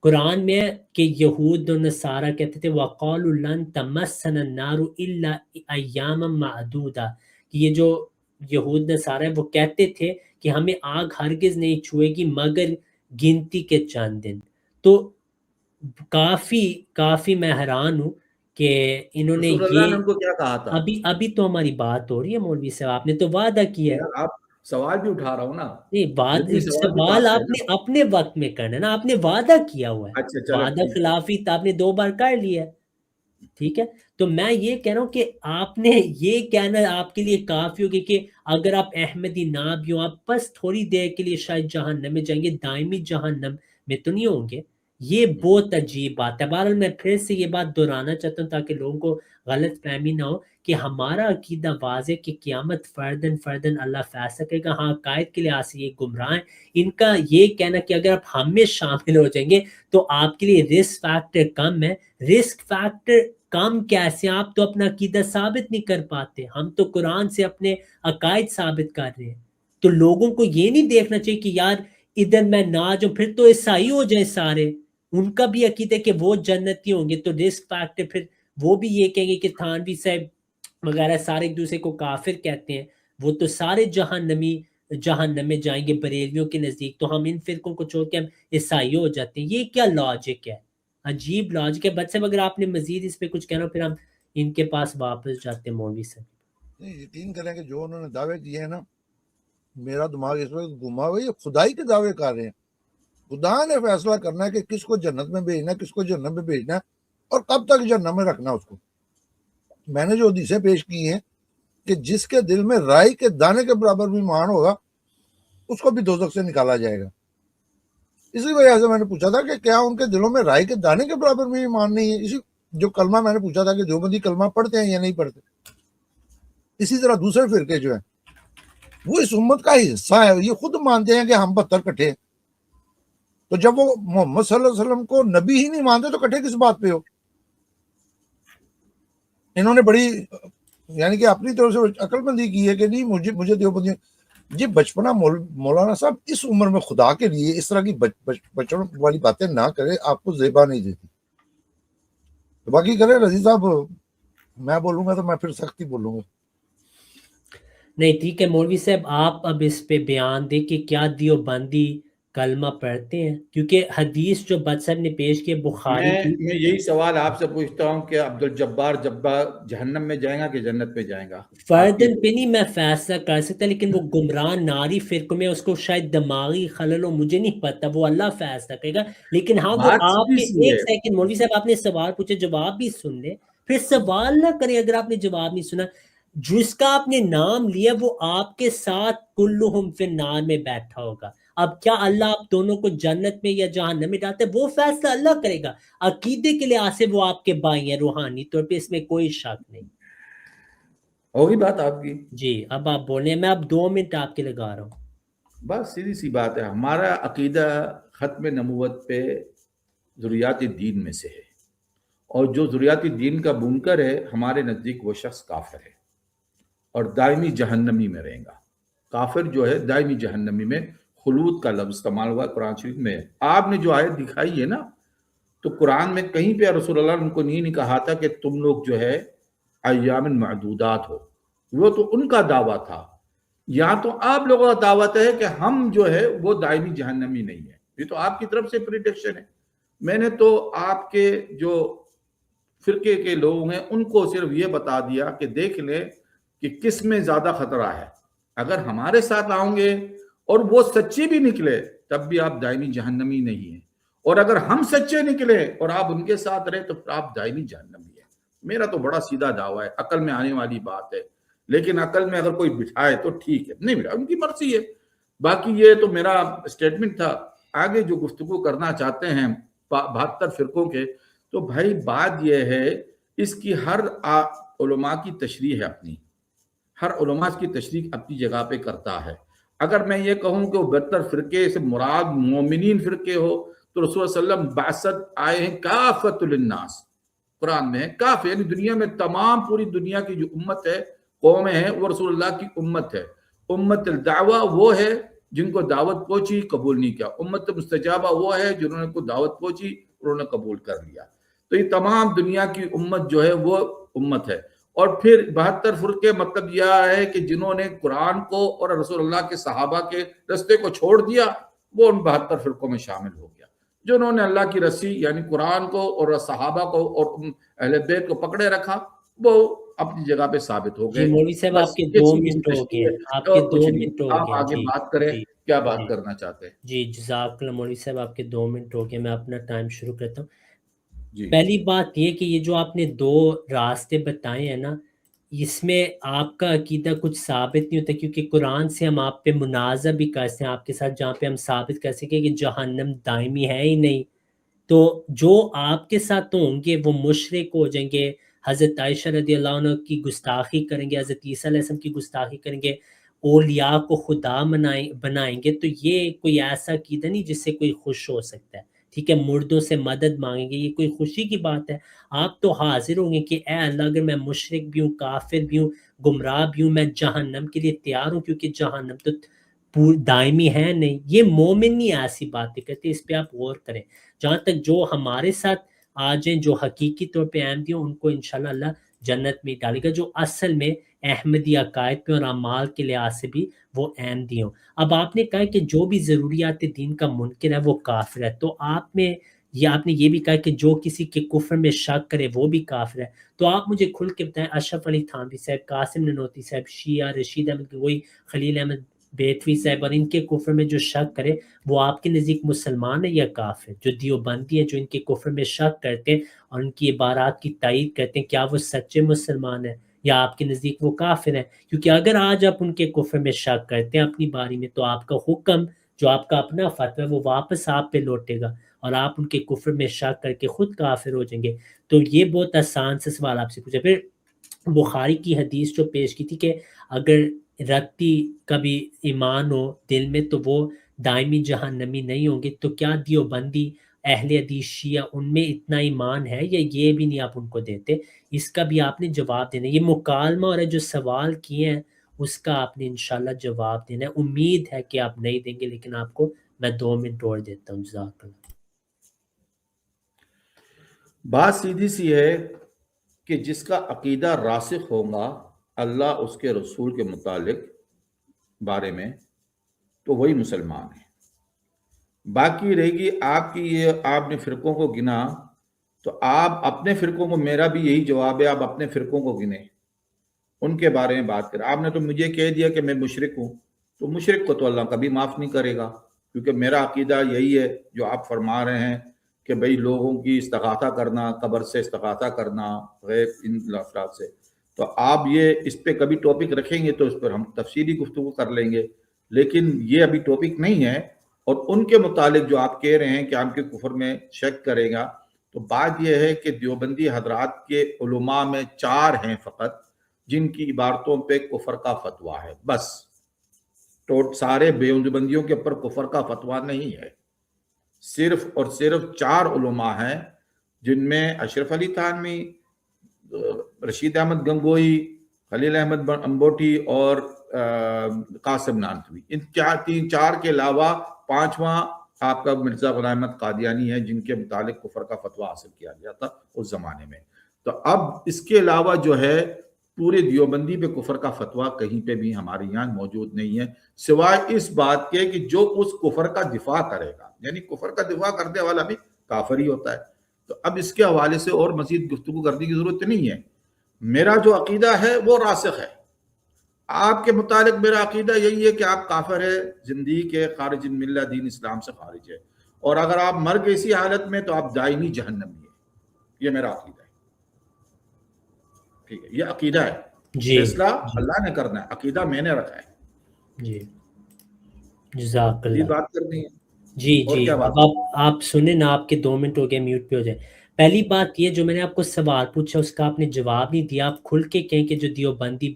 قرآن میں کہ یہود و نصارہ کہتے تھے وَقَالُوا لَن تَمَسَّنَا النَّارُ إِلَّا أَيَّامًا مَعْدُودًا، کہ یہ جو یہود نصارہ وہ کہتے تھے کہ ہمیں آگ ہرگز نہیں چھوئے گی مگر گنتی کے چند دن۔ تو کافی میں حیران ہوں کہ انہوں نے یہ کو کیا کہا تھا؟ ابھی تو ہماری بات ہو رہی ہے مولوی صاحب، آپ نے تو وعدہ کیا ہے۔ سوال بھی اٹھا رہا ہوں نا، نہیں بات ضمنی سوال بھی تو سوال آپ آپ ہے نے نا۔ اپنے وقت میں کرنا ہے نا، آپ نے وعدہ کیا ہوا ہے، اچھا چلو وعدہ ٹھیک ہے۔ خلافی تو آپ نے 2 بار کر لیا ہے، ٹھیک ہے۔ تو میں یہ کہہ رہا ہوں کہ آپ نے یہ کہنا آپ کے لیے کافی ہوگی کہ اگر آپ احمدی نہ بھی ہوں، آپ بس تھوڑی دیر کے لیے شاید جہنم میں جائیں گے، دائمی جہنم میں تو نہیں ہوں گے۔ یہ بہت عجیب بات ہے۔ بہرحال میں پھر سے یہ بات دہرانا چاہتا ہوں تاکہ لوگوں کو غلط فہمی نہ ہو کہ ہمارا عقیدہ واضح کہ قیامت فردن فردن اللہ فیصلہ کرے گا۔ ہاں عقائد کے لحاظ سے یہ گمراہ ہیں، ان کا یہ کہنا کہ اگر آپ ہم میں شامل ہو جائیں گے تو آپ کے لیے رسک فیکٹر کم ہے۔ رسک فیکٹر کم کیسے؟ آپ تو اپنا عقیدہ ثابت نہیں کر پاتے، ہم تو قرآن سے اپنے عقائد ثابت کر رہے ہیں۔ تو لوگوں کو یہ نہیں دیکھنا چاہیے کہ یار ادھر میں نہ جاؤں، پھر تو عیسائی ہو جائیں سارے، ان کا بھی عقیدہ کہ وہ جنتی ہوں گے، تو رسک فیکٹر پھر وہ بھی یہ کہیں گے کہ تھانوی صاحب وغیرہ سارے ایک دوسرے کو کافر کہتے ہیں، وہ تو سارے جہنم میں جائیں گے بریلویوں کے نزدیک، تو ہم ان فرقوں کو چھوڑ کے ہم عیسائی ہو جاتے ہیں۔ یہ کیا لاجک ہے؟ عجیب لاجک ہے۔ بٹ صاحب اگر آپ نے مزید اس پہ کچھ کہنا پھر ہم ان کے پاس واپس جاتے ہیں مولوی صاحب۔ نہیں یقین کریں کہ جو انہوں نے دعوے کیے ہیں نا، میرا دماغ اس وقت گھما ہوا ہے، یہ خدائی کے دعوے کر رہے ہیں۔ خدا نے فیصلہ کرنا ہے کہ کس کو جنت میں بھیجنا ہے، کس کو جہنم میں بھیجنا ہے، اور کب تک جہنم میں رکھنا اس کو۔ میں نے جو حدیثیں پیش کی ہیں کہ جس کے دل میں رائی کے دانے کے برابر بھی ایمان ہوگا اس کو بھی دوزخ سے نکالا جائے گا۔ اسی وجہ سے میں نے پوچھا تھا کہ کیا ان کے دلوں میں رائی کے دانے کے برابر بھی ایمان نہیں ہے؟ اسی جو کلمہ میں نے پوچھا تھا کہ دیوبندی کلمہ پڑھتے ہیں یا نہیں پڑھتے۔ اسی طرح دوسرے فرقے جو ہیں وہ اس امت کا ہی حصہ ہے، یہ خود مانتے ہیں کہ ہم 72 کٹھے ہیں، تو جب وہ محمد صلی اللہ علیہ وسلم کو نبی ہی نہیں مانتے تو کٹھے کس بات پہ ہو؟ انہوں نے بڑی یعنی کہ اپنی طرف سے عقل مندی کی ہے کہ نہیں مجھے دیوبندی جی بچپنا مولانا صاحب اس عمر میں خدا کے لیے اس طرح کی بچپن والی باتیں نہ کرے، آپ کو زیبا نہیں دیتی۔ تو باقی کرے رضی صاحب، میں بولوں گا تو میں پھر سختی بولوں گا۔ نہیں ٹھیک ہے مولوی صاحب، آپ اب اس پہ بیان دیں کہ کیا دیوبندی کلمہ پڑھتے ہیں، کیونکہ حدیث جو بٹ صاحب نے پیش کی بخاری کی۔ میں یہی سوال آپ سے پوچھتا ہوں کہ عبدالجبار جہنم میں جائیں گا کہ جنت میں جائیں گا؟ فردن پہ نہیں میں فیصلہ کر سکتا، لیکن وہ گمراہ ناری فرق میں اس کو شاید دماغی خلل ہو، مجھے نہیں پتا، وہ اللہ فیصلہ کرے گا۔ لیکن ہاں وہ بات آپ سیدھی کے سی ایک ہے۔ سیکنڈ مولوی صاحب، آپ نے سوال پوچھے، جواب بھی سن لیں، پھر سوال نہ کریں اگر آپ نے جواب نہیں سنا۔ جس کا آپ نے نام لیا وہ آپ کے ساتھ کلہم فی النار میں بیٹھا ہوگا۔ اب کیا اللہ آپ دونوں کو جنت میں یا جہنم میں ڈالتے، وہ فیصلہ اللہ کرے گا۔ عقیدے کے لحاظ سے وہ آپ کے بھائی ہیں روحانی طور پہ، اس میں کوئی شک نہیں۔ ہوگی بات آپ کی؟ جی اب آپ بولیں، میں اب 2 منٹ آپ کے لگا رہا ہوں۔ بس سیدھی سی بات ہے، ہمارا عقیدہ ختم نبوت پہ ذریات دین میں سے ہے، اور جو ذریات دین کا منکر ہے ہمارے نزدیک وہ شخص کافر ہے اور دائمی جہنمی میں رہیں گا۔ کافر جو ہے دائمی جہنمی میں، خلود کا لفظ استعمال ہوا قرآن شریف میں۔ آپ نے جو آیت دکھائی ہے نا، تو قرآن میں کہیں پہ رسول اللہ نے ان کو نہیں کہا تھا کہ تم لوگ جو ہے ایام معدودات ہو، وہ تو ان کا دعویٰ تھا۔ یہاں تو آپ لوگوں کا دعوت ہے کہ ہم جو ہے وہ دائمی جہنمی نہیں ہے، یہ تو آپ کی طرف سے پریڈکشن ہے۔ میں نے تو آپ کے جو فرقے کے لوگ ہیں ان کو صرف یہ بتا دیا کہ دیکھ لیں کہ کس میں زیادہ خطرہ ہے۔ اگر ہمارے ساتھ آؤں گے اور وہ سچے بھی نکلے تب بھی آپ دائمی جہنمی نہیں ہیں، اور اگر ہم سچے نکلے اور آپ ان کے ساتھ رہے تو آپ دائمی جہنمی ہیں۔ میرا تو بڑا سیدھا دعویٰ ہے، عقل میں آنے والی بات ہے، لیکن عقل میں اگر کوئی بٹھائے تو ٹھیک ہے، نہیں بٹھائے ان کی مرضی ہے۔ باقی یہ تو میرا سٹیٹمنٹ تھا۔ آگے جو گفتگو کرنا چاہتے ہیں 72 فرقوں کے، تو بھائی بات یہ ہے اس کی ہر علماء کی تشریح ہے اپنی، ہر علماء کی تشریح اپنی جگہ پہ کرتا ہے۔ اگر میں یہ کہوں کہ وہ 72 فرقے سے مراد مومنین فرقے ہو تو رسول اللہ علیہ وسلم بعثت آئے ہیں کافۃ للناس، قرآن میں ہے کاف، یعنی دنیا میں تمام پوری دنیا کی جو امت ہے، قومیں ہیں، وہ رسول اللہ کی امت ہے۔ امت الدعوہ وہ ہے جن کو دعوت پہنچی قبول نہیں کیا، امت مستجابہ وہ ہے جنہوں نے کو دعوت پہنچی انہوں نے قبول کر لیا۔ تو یہ تمام دنیا کی امت جو ہے وہ امت ہے۔ اور پھر 72 فرقے مطلب یہ ہے کہ جنہوں نے قرآن کو اور رسول اللہ کے صحابہ کے رستے کو چھوڑ دیا وہ ان 72 فرقوں میں شامل ہو گیا۔ جنہوں نے اللہ کی رسی یعنی قرآن کو اور صحابہ کو اور اہل بیت کو پکڑے رکھا وہ اپنی جگہ پہ ثابت ہو جی گئے. مولوی صاحب بس آپ کے یہ 2 سیدھی سی منٹ ہو تشریح گئے ہے ہیں، آپ کے اور 2 کچھ نہیں. منٹ ہو آپ گئے ہیں. آگے جی بات کریں, جی کیا بات جی کرنا چاہتے ہیں؟ جی جزاک اللہ مولوی صاحب آپ کے 2 منٹ ہو گئے. میں اپنا ٹائم شروع کرتا ہوں. جی پہلی بات یہ کہ یہ جو آپ نے 2 راستے بتائے ہیں نا، اس میں آپ کا عقیدہ کچھ ثابت نہیں ہوتا، کیونکہ قرآن سے ہم آپ پہ منازع بھی کر سکتے ہیں آپ کے ساتھ، جہاں پہ ہم ثابت کر سکیں کہ جہنم دائمی ہے ہی نہیں. تو جو آپ کے ساتھ تو ہوں گے وہ مشرک ہو جائیں گے، حضرت عائشہ رضی اللہ عنہ کی گستاخی کریں گے، حضرت عیسیٰ علیہ السلام کی گستاخی کریں گے، اولیاء کو خدا بنائیں گے. تو یہ کوئی ایسا عقیدہ نہیں جس سے کوئی خوش ہو سکتا ہے. ٹھیک ہے، مردوں سے مدد مانگیں گے، یہ کوئی خوشی کی بات ہے؟ آپ تو حاضر ہوں گے کہ اے اللہ اگر میں مشرک بھی ہوں، کافر بھی ہوں، گمراہ بھی ہوں، میں جہنم کے لیے تیار ہوں، کیونکہ جہنم تو دائمی ہے نہیں. یہ مومن نہیں ایسی باتیں کرتے، اس پہ آپ غور کریں. جہاں تک جو ہمارے ساتھ آ جائیں، جو حقیقی طور پہ احمدی ہوں، ان کو انشاءاللہ اللہ جنت میں ڈالے گا، جو اصل میں احمدی عقائد پہ اور اعمال کے لحاظ سے بھی وہ احمدی ہوں. اب آپ نے کہا کہ جو بھی ضروریات دین کا منکر ہے وہ کافر ہے، تو آپ نے یہ بھی کہا کہ جو کسی کے کفر میں شک کرے وہ بھی کافر ہے. تو آپ مجھے کھل کے بتائیں، اشرف علی تھانوی صاحب، قاسم ننوتوی صاحب، شیعہ رشید احمد گنگوئی، خلیل احمد بیتوی صاحب، اور ان کے کفر میں جو شک کرے وہ آپ کے نزدیک مسلمان ہے یا کافر؟ جو دیوبندی ہیں جو ان کے کفر میں شک کرتے ہیں اور ان کی عبارات کی تائید کرتے ہیں، کیا وہ سچے مسلمان ہیں یا آپ کے نزدیک وہ کافر ہیں؟ کیونکہ اگر آج آپ ان کے کفر میں شک کرتے ہیں اپنی باری میں، تو آپ کا حکم جو آپ کا اپنا فتویٰ ہے وہ واپس آپ پہ لوٹے گا اور آپ ان کے کفر میں شک کر کے خود کافر ہو جائیں گے. تو یہ بہت آسان سے سوال آپ سے پوچھا. پھر بخاری کی حدیث جو پیش کی تھی کہ اگر رتی کبھی ایمان ہو دل میں تو وہ دائمی جہنمی نہیں ہوں گے، تو کیا دیوبندی اہل حدیث شیعہ ان میں اتنا ایمان ہے یا یہ بھی نہیں آپ ان کو دیتے؟ اس کا بھی آپ نے جواب دینا ہے. یہ مکالمہ اور جو سوال کیے ہیں اس کا آپ نے انشاءاللہ جواب دینا ہے. امید ہے کہ آپ نہیں دیں گے، لیکن آپ کو میں 2 منٹ اور دیتا ہوں. جزاک اللہ. بات سیدھی سی ہے کہ جس کا عقیدہ راسخ ہوگا اللہ اس کے رسول کے متعلق بارے میں، تو وہی مسلمان ہے. باقی رہے گی آپ کی یہ آپ نے فرقوں کو گنا، تو آپ اپنے فرقوں کو، میرا بھی یہی جواب ہے، آپ اپنے فرقوں کو گنیں، ان کے بارے میں بات کریں. آپ نے تو مجھے کہہ دیا کہ میں مشرک ہوں، تو مشرک کو تو اللہ کبھی معاف نہیں کرے گا، کیونکہ میرا عقیدہ یہی ہے جو آپ فرما رہے ہیں کہ بھئی لوگوں کی استغاثہ کرنا، قبر سے استغاثہ کرنا، غیر ان افراد سے. تو آپ یہ اس پہ کبھی ٹاپک رکھیں گے تو اس پر ہم تفصیلی گفتگو کر لیں گے، لیکن یہ ابھی ٹاپک نہیں ہے. اور ان کے متعلق جو آپ کہہ رہے ہیں کہ آپ کے کفر میں شک کرے گا، تو بات یہ ہے کہ دیوبندی حضرات کے علماء میں 4 ہیں فقط جن کی عبارتوں پہ کفر کا فتویٰ ہے. بس سارے دیوبندیوں کے اوپر کفر کا فتویٰ نہیں ہے. صرف اور صرف 4 علماء ہیں، جن میں اشرف علی تھانوی، رشید احمد گنگوئی، خلیل احمد امبوٹی اور قاسم نانوتوی. ان 4 کے علاوہ 5واں آپ کا مرزا غلام احمد قادیانی ہے، جن کے متعلق کفر کا فتویٰ حاصل کیا گیا تھا اس زمانے میں. تو اب اس کے علاوہ جو ہے پورے دیوبندی پہ کفر کا فتویٰ کہیں پہ بھی ہمارے یہاں موجود نہیں ہے، سوائے اس بات کے کہ جو اس کفر کا دفاع کرے گا، یعنی کفر کا دفاع کرنے والا بھی کافر ہی ہوتا ہے. تو اب اس کے حوالے سے اور مزید گفتگو کرنے کی ضرورت نہیں ہے. میرا جو عقیدہ ہے وہ راسخ ہے. آپ کے متعلق میرا عقیدہ یہی ہے کہ آپ کافر ہے، زندگی کے خارج ملت دین اسلام سے خارج ہے، اور اگر آپ مر گئے اسی حالت میں تو آپ دائمی جہنمی ہیں. یہ میرا عقیدہ ہے. ٹھیک ہے، یہ عقیدہ ہے. جی فیصلہ اللہ نے کرنا ہے، عقیدہ میں نے رکھا ہے. جی جزاک یہ اللہ. بات کرنی ہے. جی اور جی کیا بات اب آپ سنیں نا، آپ کے 2 منٹ ہو گئے، میوٹ پہ ہو جائے. پہلی بات یہ جو میں نے آپ کو سوال پوچھا اس کا آپ نے جواب نہیں دیا. آپ کھل کے کہیں کہ جو دیوبندی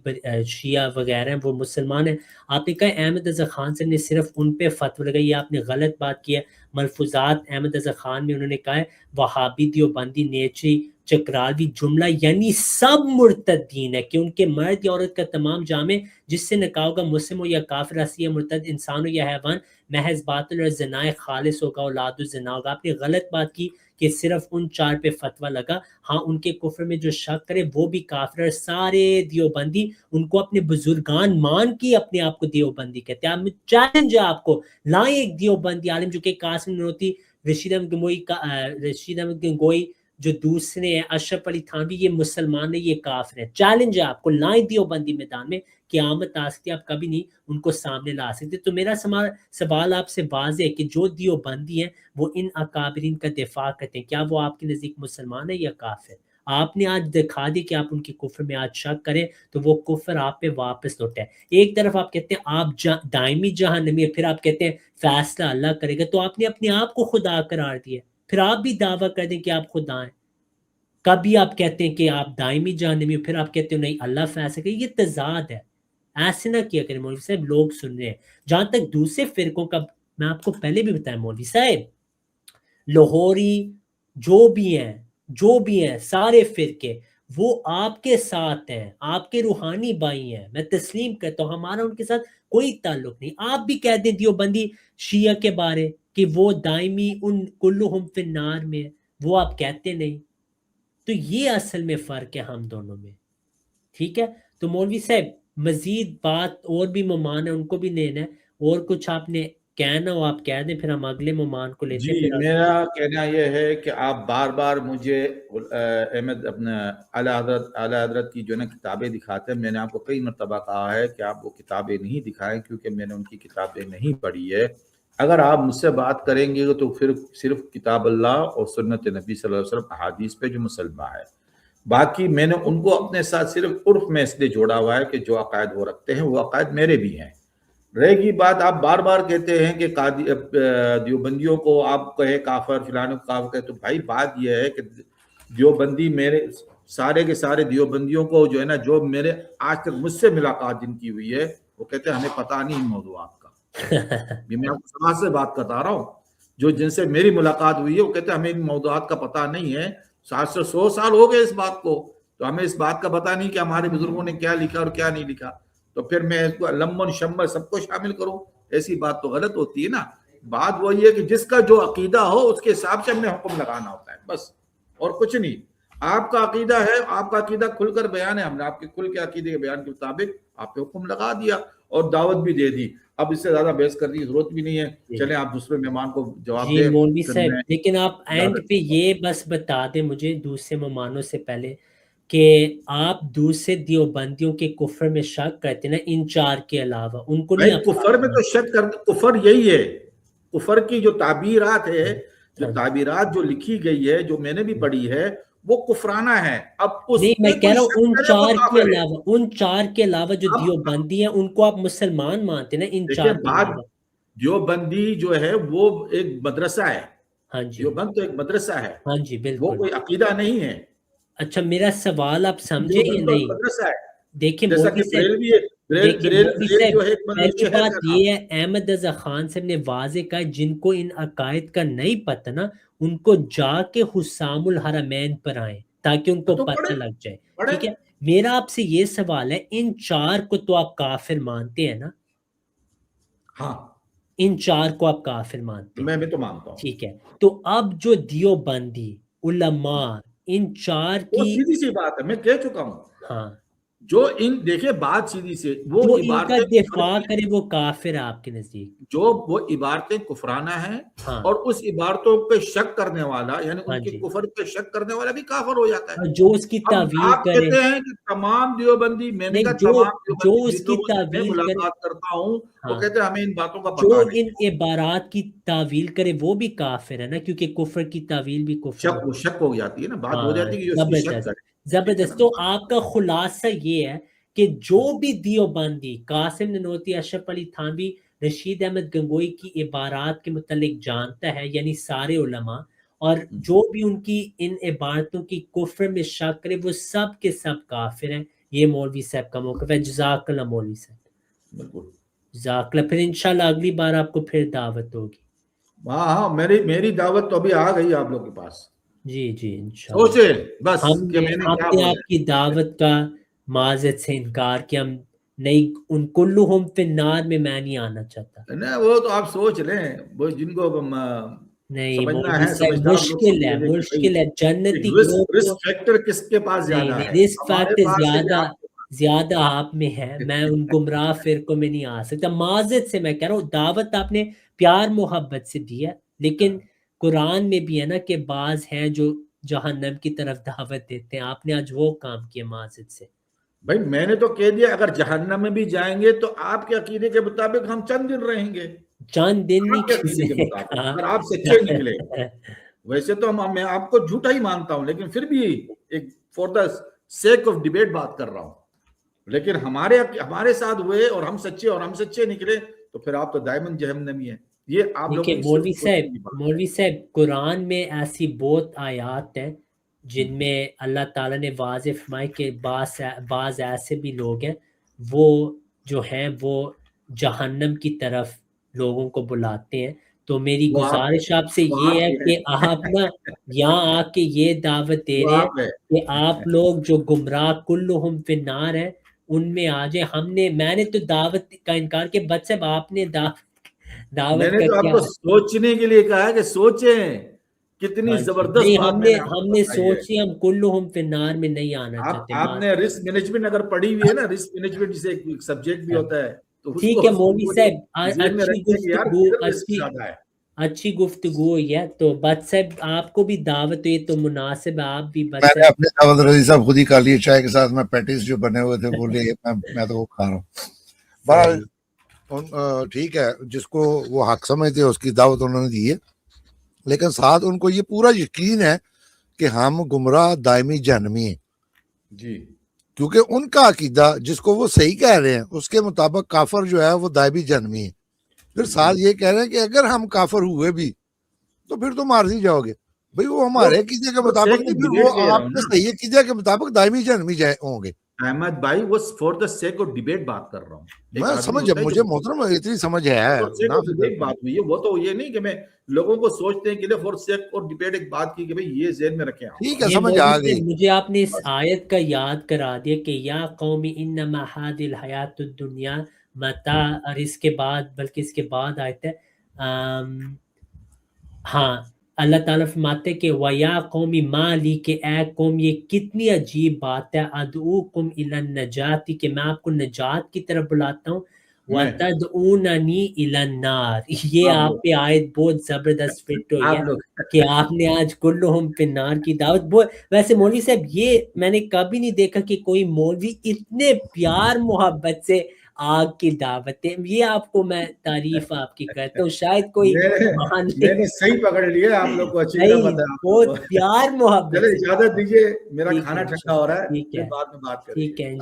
شیعہ وغیرہ ہیں وہ مسلمان ہیں. آپ نے کہا احمد رضا خان صاحب نے صرف ان پہ فتوی لگائی. آپ نے غلط بات کی ہے. ملفوظات احمد رضا خان میں انہوں نے کہا ہے وہابی، دیوبندی، نیچری، چکراوی، جملہ یعنی سب مرتدین ہے، کہ ان کے مرد یا عورت کا تمام جامع جس سے نکاح ہوگا، مسلم ہو یا کافر، اسی یا مرتد، انسان ہو یا حیوان، محض باطل اور زنا خالص ہوگا، اولاد الزنا ہوگا. آپ نے غلط بات کی کہ صرف ان 4 پہ فتویٰ لگا. ہاں ان کے کفر میں جو شک کرے وہ بھی کافر ہے. سارے دیوبندی ان کو اپنے بزرگان مان کی اپنے آپ کو دیوبندی کہتے ہیں. آپ چیلنج ہے آپ کو، لائیں ایک دیوبندی عالم جو کہ قاسم ننوتوی، رشید احمد گنگوئی جو دوسرے ہیں اشرف علی تھانوی یہ مسلمان ہے، یہ کافر ہے. چیلنج ہے آپ کو، لائیں دیوبندی میدان میں، قیامت آ سکتی ہے، آپ کبھی نہیں ان کو سامنے لا سکتے. تو میرا سوال آپ سے واضح ہے کہ جو دیوبندی ہیں وہ ان اکابرین کا دفاع کرتے ہیں، کیا وہ آپ کے نزدیک مسلمان ہے یا کافر؟ آپ نے آج دکھا دی کہ آپ ان کے کفر میں آج شک کریں تو وہ کفر آپ پہ واپس لوٹے. ایک طرف آپ کہتے ہیں آپ دائمی جہنمی ہے، پھر آپ کہتے ہیں فیصلہ اللہ کرے گا، تو آپ نے اپنے آپ کو خدا قرار دیا. پھر آپ بھی دعویٰ کر دیں کہ آپ خدا ہیں. کبھی آپ کہتے ہیں کہ آپ دائمی جہنمی ہو، پھر آپ کہتے ہو نہیں اللہ فیصلہ کرے. یہ تضاد ہے، ایسے نہ کیا کریں مولوی صاحب، لوگ سن رہے ہیں. جہاں تک دوسرے فرقوں کا، میں آپ کو پہلے بھی بتایا مولوی صاحب، لاہوری جو بھی ہیں سارے فرقے وہ آپ کے ساتھ ہیں، آپ کے روحانی بھائی ہیں، میں تسلیم کرتا ہوں، ہمارا ان کے ساتھ کوئی تعلق نہیں. آپ بھی کہہ دیں دیوبندی شیعہ کے بارے کہ وہ دائمی ان کلہم فی النار میں، وہ آپ کہتے نہیں. تو یہ اصل میں فرق ہے ہم دونوں میں. ٹھیک ہے، تو مولوی صاحب مزید بات اور بھی مہمان ہیں ان کو بھی لینا ہے، اور کچھ آپ نے کہنا ہو آپ کہہ دیں، پھر ہم اگلے مہمان کو لیتے ہیں. جی، پھر میرا کہنا یہ ہے کہ آپ بار بار مجھے احمد اپنا اعلیٰ حضرت کی جو ہے نا کتابیں دکھاتے ہیں. میں نے آپ کو کئی مرتبہ کہا ہے کہ آپ وہ کتابیں نہیں دکھائیں، کیونکہ میں نے ان کی کتابیں نہیں پڑھی ہے. اگر آپ مجھ سے بات کریں گے تو پھر صرف کتاب اللہ اور سنت نبی صلی اللہ علیہ وسلم احادیث پہ جو مسلمہ ہے. باقی میں نے ان کو اپنے ساتھ صرف عرف میں اس لیے جوڑا ہوا ہے کہ جو عقائد وہ رکھتے ہیں وہ عقائد میرے بھی ہیں. رہے گی بات، آپ بار بار کہتے ہیں کہ دیوبندیوں کو آپ کہے کافر، فلانے کو کافر کہے. تو بھائی بات یہ ہے کہ دیوبندی میرے سارے کے سارے دیوبندیوں کو جو ہے نا، جو میرے آج تک مجھ سے ملاقات جن کی ہوئی ہے، وہ کہتے ہیں ہمیں پتہ نہیں ان موضوعات کا. یہ میں آپ کو سماج سے بات کرتا رہا ہوں. جو جن سے میری ملاقات ہوئی ہے وہ کہتے ہیں ہمیں ان موضوعات کا پتہ نہیں ہے. 700 سال ہو گئے اس بات کو، تو ہمیں اس بات کا پتہ نہیں کہ ہمارے بزرگوں نے کیا لکھا اور کیا نہیں لکھا. تو پھر میں اس کو لمن شمر سب کو شامل کروں، ایسی بات تو غلط ہوتی ہے نا. بات وہی ہے کہ جس کا جو عقیدہ ہو اس کے حساب سے ہم نے حکم لگانا ہوتا ہے، بس، اور کچھ نہیں. آپ کا عقیدہ ہے، آپ کا عقیدہ کھل کر بیان ہے، ہم نے آپ کے کھل کے عقیدے کے بیان کے مطابق آپ پہ حکم لگا دیا اور دعوت بھی دے دی. اب اس سے زیادہ بحث کرنے کی ضرورت بھی نہیں ہے. چلیں آپ دوسرے مہمان کو جواب جی دیں. مولوی پھر صاحب، میں لیکن آپ اینڈ پہ یہ بس بتا دیں مجھے دوسرے مہمانوں سے پہلے کہ آپ دوسرے دیوبندیوں کے کفر میں شک کرتے ہیں نا، ان چار کے علاوہ ان کو نہیں بھائی آپ کفر میں تو شک کر، کفر یہی ہے. کفر کی جو تعبیرات ہے، جو تعبیرات جو لکھی گئی ہے، جو میں نے بھی پڑھی ہے، وہ کفرانہ ہے. اب اس نہیں، میں پہ کہہ کوئی رہا شک ہوں کرے وہ کافر ہے. ان چار کے علاوہ جو اب دیوبندی ہیں ان کو آپ مسلمان مانتے ہیں نا، ان دیکھیں چار کے بات، علاوہ؟ دیوبندی جو ہے وہ ایک مدرسہ ہے. ہاں جی، دیوبند تو ایک مدرسہ ہے، ہاں جی، وہ بالکل. کوئی عقیدہ نہیں ہے. اچھا، میرا سوال آپ سمجھے یا دیوبند تو ایک نہیں؟ مدرسہ ہے. دیکھیں جیسا مولوی کہ صاحب، بریلوی ہے، دیکھیں مولوی بریل صاحب، جو ہے ایک پہلی شہر بات کا نام. یہ ہے احمد رضا خان صاحب نے واضح کہا جن کو ان عقائد کا نہیں پتہ نا، ان کو جا کے حسام الحرمین پر آئیں تاکہ ان کو تو پتہ پڑھے لگ جائے. پڑھے. ٹھیک ہے، میرا آپ سے یہ سوال ہے، ان چار کو تو آپ کافر مانتے ہیں نا؟ ہاں، ان چار کو آپ کافر مانتے ہیں، میں بھی تو مانتا ہوں. ٹھیک ہے. تو اب جو دیوبندی علماء ان چار وہ کی، سیدھی سی بات ہے، میں کہہ چکا ہوں. ہاں، جو ان دیکھیں بات سیدھی سے، وہ جو ان کا عبارتیں کفر دفاع کی، کرے وہ کافر ہے آپ کے نزدیک؟ جو وہ عبارتیں کفرانہ ہیں، ہاں، اور اس عبارتوں پہ شک کرنے والا، یعنی ہاں ان کے جی، کفر پہ شک کرنے والا بھی کافر ہو جاتا ہے. اور جو اس کی اب تعویل آپ کرے، کہتے ہیں کہ تمام دیوبندی، میں نے نہیں، کہا تمام جو دیوبندی اس جن کی لوگوں سے میں تعویل کرے، ملاقات کرتا ہوں، وہ ہاں، کہتے ہیں ہمیں ان باتوں کا جو پتہ نہیں ان ہے. عبارات کی تعویل کرے وہ بھی کافر ہے نا، کیونکہ کفر کی تعویل بھی کفر ہے. شک ہو جاتی ہے نا، بات ہو ہاں، جاتی ہے کہ جو اس کی شک زبردست، کرے. ٹھیک ہے نا. زبردست. تو آپ کا خلاصہ یہ ہے کہ جو بھی دیوبندی قاسم ننوتوی، اشرف علی تھانوی، رشید احمد گنگوئی کی عبارات کے متعلق جانتا ہے، یعنی سارے علماء، اور جو بھی ان کی ان عبارتوں کی کفر میں شک کرے وہ سب کے سب کافر ہیں. یہ مولوی صاحب کا موقف ہے. جزاک اللہ مولوی صاحب، بالکل. جزاک اللہ. پھر انشاءاللہ اگلی بار آپ کو پھر دعوت ہوگی. ہاں ہاں، میری دعوت تو ابھی آ گئی آپ لوگ کے پاس. جی جی، انشاءاللہ. سوچے بس ہم کہ نے میں نے ہم کیا نے بولا آپ کی دعوت کا معذرت سے انکار کیا. ہم نہیں، ان کلہم فی النار میں میں نہیں آنا چاہتا. ہے نا. وہ تو آپ سوچ لیں، وہ جن کو نہیں سمجھنا مولوی ہے، صاحب، سمجھدار لوگ مشکل سمجھ ہے، لیں کہ بھائی مشکل ہے. جنتی گروہ کو، رسک فیکٹر کس کے پاس نہیں زیادہ نہیں، ہے، رسک ہمارے فیکٹر پاس ہے یا زیادہ آپ کے پاس؟ زیادہ آپ میں ہے. میں ان گمراہ فرقوں میں نہیں آ سکتا. معذرت سے میں کہہ رہا ہوں، دعوت آپ نے پیار محبت سے دی ہے، لیکن قرآن میں بھی ہے نا کہ بعض ہیں جو جہنم کی طرف دعوت دیتے ہیں. آپ نے آج وہ کام کیا معذرت سے. بھائی میں نے تو کہہ دیا اگر جہنم میں بھی جائیں گے تو آپ کے عقیدے کے مطابق ہم چند دن رہیں گے. چند دن آپ کے عقیدے کے مطابق اگر آپ سچے نکلے. ویسے تو میں آپ کو جھوٹا ہی مانتا ہوں لیکن پھر بھی ایک for the sake of debate بات کر رہا ہوں. لیکن ہمارے ساتھ ہوئے اور ہم سچے نکلے تو پھر آپ تو دائمن جہنمی ہیں. یہ آپ لوگ مولوی صاحب قرآن میں ایسی بہت آیات ہیں جن میں اللہ تعالیٰ نے واضح فرمایا کہ بعض ایسے بھی لوگ ہیں وہ جو ہیں وہ جہنم کی طرف لوگوں کو بلاتے ہیں. تو میری گزارش آپ سے یہ ہے کہ آپ نا یہاں آ کے یہ دعوت دے رہے ہیں کہ آپ لوگ جو گمراہ کلہم فی النار ہیں ان میں آ جائیں. میں نے تو دعوت کا انکار کیا. بچ صاحب آپ نے دعوت میں نے تو آپ کو سوچنے کے لیے کہا ہے کہ سوچیں کتنی زبردست ہم نے سوچی. ہم کلہم فی النار میں نہیں آنا چاہتے. آپ نے رسک مینجمنٹ اگر پڑھی ہوئی ہے نا, رسک مینجمنٹ جسے ایک سبجیکٹ بھی ہوتا ہے. ٹھیک ہے مولوی صاحب اچھی گفتگو ہوئی ہے. تو بٹ صاحب آپ کو بھی دعوت ہوئی تو مناسب ہے آپ بھی. میں نے اپنے دعوت رضی صاحب خود ہی کر لی چائے کے ساتھ. میں پیٹیز جو بنے ہوئے تھے وہ لے میں تو وہ کھا رہا ہوں. بہرحال ٹھیک ہے, جس کو وہ حق سمجھتے اس کی دعوت انہوں نے دی ہے, لیکن ساتھ ان کو یہ پورا یقین ہے کہ ہم گمراہ دائمی جہنمی ہیں جی, کیونکہ ان کا عقیدہ جس کو وہ صحیح کہہ رہے ہیں اس کے مطابق کافر جو ہے وہ دائمی جہنمی ہے. پھر ساتھ یہ کہہ رہے ہیں کہ اگر ہم کافر ہوئے بھی تو پھر تم عارضی جاؤ گے. بھئی وہ ہمارے عقیدے کے مطابق نہیں, پھر وہ آپ کے صحیح عقیدے کے مطابق دائمی جہنمی ہوں گے. احمد بھائی وہ for the sake of debate بات کر رہا ہوں. میں سمجھ, مجھے محترم اتنی سمجھ ہے. بات ہوئی ہے وہ تو یہ نہیں کہ میں لوگوں کو سوچتے ہیں کہ فور سیک اور ڈیبیٹ ایک بات کی کہ بھئی یہ ذہن میں رکھیں. ٹھیک ہے, سمجھ آ گئی. مجھے آپ نے اس آیت کا یاد کرا دیا کہ یا قومی انما هذه الحیات الدنیا متاع, اور اس کے بعد بلکہ اس کے بعد آیت ہے ہاں اللہ تعالیٰ فرماتے کہ وَيَا قَوْمِ مَا لِي, کہ اے قوم یہ کتنی عجیب بات ہے, ادعوکم الی النجات, کہ میں آپ کو نجات کی طرف بلاتا ہوں, وَتَدْعُونَنِي الی النَّارِ. یہ آپ پہ آیت بہت زبردست فٹ ہوئی ہے کہ آپ نے آج کلہم فی النار کی دعوت. ویسے مولوی صاحب یہ میں نے کبھی نہیں دیکھا کہ کوئی مولوی اتنے پیار محبت سے آگ کی دعوت ہے. یہ آپ کو میں تعریف آپ کی کرتا ہوں. شاید کوئی میں نے صحیح پکڑ لیا, آپ لوگ کو اچھی طرح پتہ ہے. بہت پیار محبت. اجازت دیجیے, میرا کھانا ٹھنڈا ہو رہا ہے, بعد میں بات کریں. ٹھیک ہے.